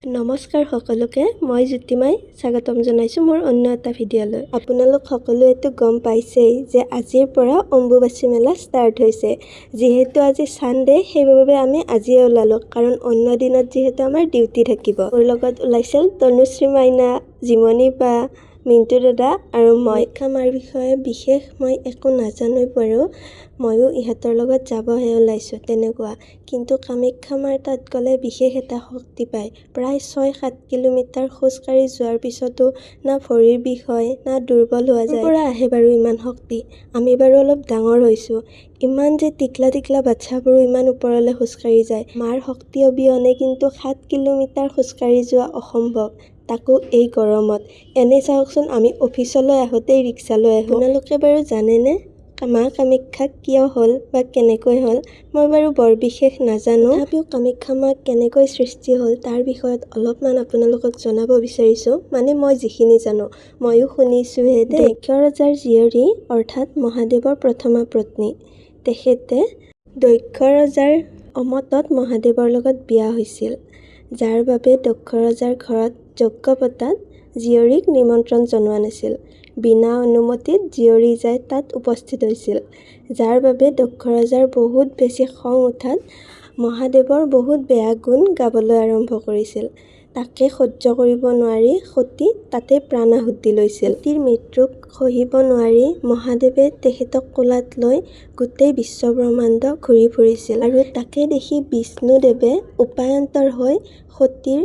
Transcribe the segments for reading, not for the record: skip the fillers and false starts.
নমস্কাৰ সকলোকে, মই জ্যোতিমাই স্বাগতম জনাইছোঁ মোৰ অন্য এটা ভিডিঅ'লৈ। আপোনালোক সকলোৱেতো গম পাইছেই যে আজিৰ পৰা অম্বুবাচী মেলা ষ্টাৰ্ট হৈছে। যিহেতু আজি ছানডে, সেইবাবে আমি আজিয়ে ওলালোঁ, কাৰণ অন্য দিনত যিহেতু আমাৰ ডিউটি থাকিব। মোৰ লগত ওলাইছিল তনুশ্ৰী মাইনা, জিমনি বা, মিণ্টু দাদা আৰু মই। কামাৰ বিষয়ে বিশেষ মই একো নাজানো বাৰু, ময়ো ইহঁতৰ লগত যাবহে ওলাইছোঁ তেনেকুৱা। কিন্তু কামাখ্যা মাৰ তাত গ'লে বিশেষ এটা শক্তি পায়। প্ৰায় 6-7 কিলোমিটাৰ খোজকাঢ়ি যোৱাৰ পিছতো না ভৰিৰ বিষ হয়, না দুৰ্বল হোৱা যায়। পৰা আহে বাৰু ইমান শক্তি? আমি বাৰু অলপ ডাঙৰ হৈছোঁ, ইমান যে টিকলা বাচ্ছাবোৰো ইমান ওপৰলৈ খোজকাঢ়ি যায়। মাৰ শক্তি অবিহনে কিন্তু 7 কিলোমিটাৰ খোজকাঢ়ি যোৱা অসম্ভৱ, তাকো এই গৰমত। এনে চাওকচোন, আমি অফিচলৈ আহোঁতেই ৰিক্সা লৈ আহোঁ। আপোনালোকে বাৰু জানেনে মা কামাখ্যা কিয় হ'ল বা কেনেকৈ হ'ল? মই বাৰু বৰ বিশেষ নাজানো, তথাপিও কামাখ্যা মা কেনেকৈ সৃষ্টি হ'ল তাৰ বিষয়ত অলপমান আপোনালোকক জনাব বিচাৰিছোঁ। মানে মই যিখিনি জানো, ময়ো শুনিছোঁহে দেই। দক্ষ ৰজাৰ জীয়ৰী অৰ্থাৎ মহাদেৱৰ প্ৰথমা পত্নী। তেখেতে দক্ষ ৰজাৰ অমতত মহাদেৱৰ লগত বিয়া হৈছিল, যাৰ বাবে দক্ষ ৰজাৰ ঘৰত যজ্ঞ পতাত জীয়ৰীক নিমন্ত্ৰণ জনোৱা নাছিল। বিনা অনুমতিত জীয়ৰী যাই তাত উপস্থিত হৈছিল, যাৰ বাবে দক্ষ ৰজাৰ বহুত বেছি খং উঠাত মহাদেৱৰ বহুত বেয়া গুণ গাবলৈ আৰম্ভ কৰিছিল। তাকে সহ্য কৰিব নোৱাৰি সতী তাতে প্ৰাণ আহুতি লৈছিল। সতীৰ মৃত্যুক সহিব নোৱাৰি মহাদেৱে তেখেতক কোলাত লৈ গোটেই বিশ্বব্ৰহ্মাণ্ড ঘূৰি ফুৰিছিল, আৰু তাকে দেখি বিষ্ণুদেৱে উপায়ন্তৰ হৈ সতীৰ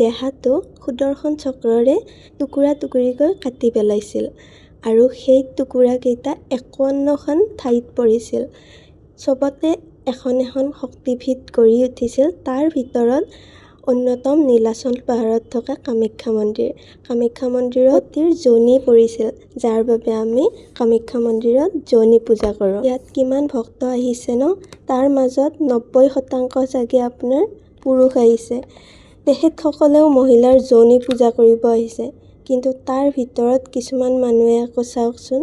দেহাটো সুদৰ্শন চক্ৰৰে টুকুৰা-টুকুৰিকৈ কাটি পেলাইছিল, আৰু সেই টুকুৰাকেইটা 51খন ঠাইত পৰিছিল। চবতে এখন এখন শক্তিপীঠ গঢ়ি উঠিছিল, তাৰ ভিতৰত অন্যতম নীলাচল পাহাৰত থকা কামাখ্যা মন্দিৰ। কামাখ্যা মন্দিৰত সতীৰ যোনি পৰিছিল, যাৰ বাবে আমি কামাখ্যা মন্দিৰত যোনি পূজা কৰোঁ। ইয়াত কিমান ভক্ত আহিছে ন? তাৰ মাজত 90% চাগে আপোনাৰ পুৰুষ আহিছে। তেখেতসকলেও মহিলাৰ যোনি পূজা কৰিব আহিছে, কিন্তু তাৰ ভিতৰত কিছুমান মানুহে আকৌ চাওকচোন,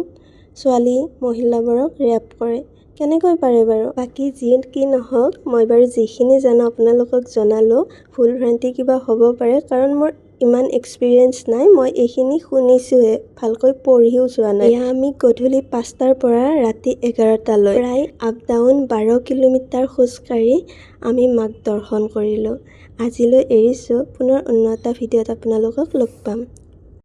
ছোৱালী মহিলাবোৰক ৰেপ কৰে। কেনেকৈ পাৰে বাৰু? বাকী যি কি নহওক, মই বাৰু যিখিনি জানো আপোনালোকক জনালোঁ। ভুল ভ্ৰান্তি কিবা হ'ব পাৰে, কাৰণ মোৰ ইমান এক্সপিৰিয়েঞ্চ নাই। মই এইখিনি শুনিছোঁহে, ভালকৈ পঢ়িও চোৱা নাই। এয়া আমি গধূলি 5টাৰ পৰা ৰাতি 11টালৈ প্ৰায় আপ ডাউন 12 কিলোমিটাৰ খোজকাঢ়ি আমি মাক দৰ্শন কৰিলোঁ। আজিলৈ এৰিছোঁ, পুনৰ অন্য এটা ভিডিঅ'ত আপোনালোকক লগ পাম।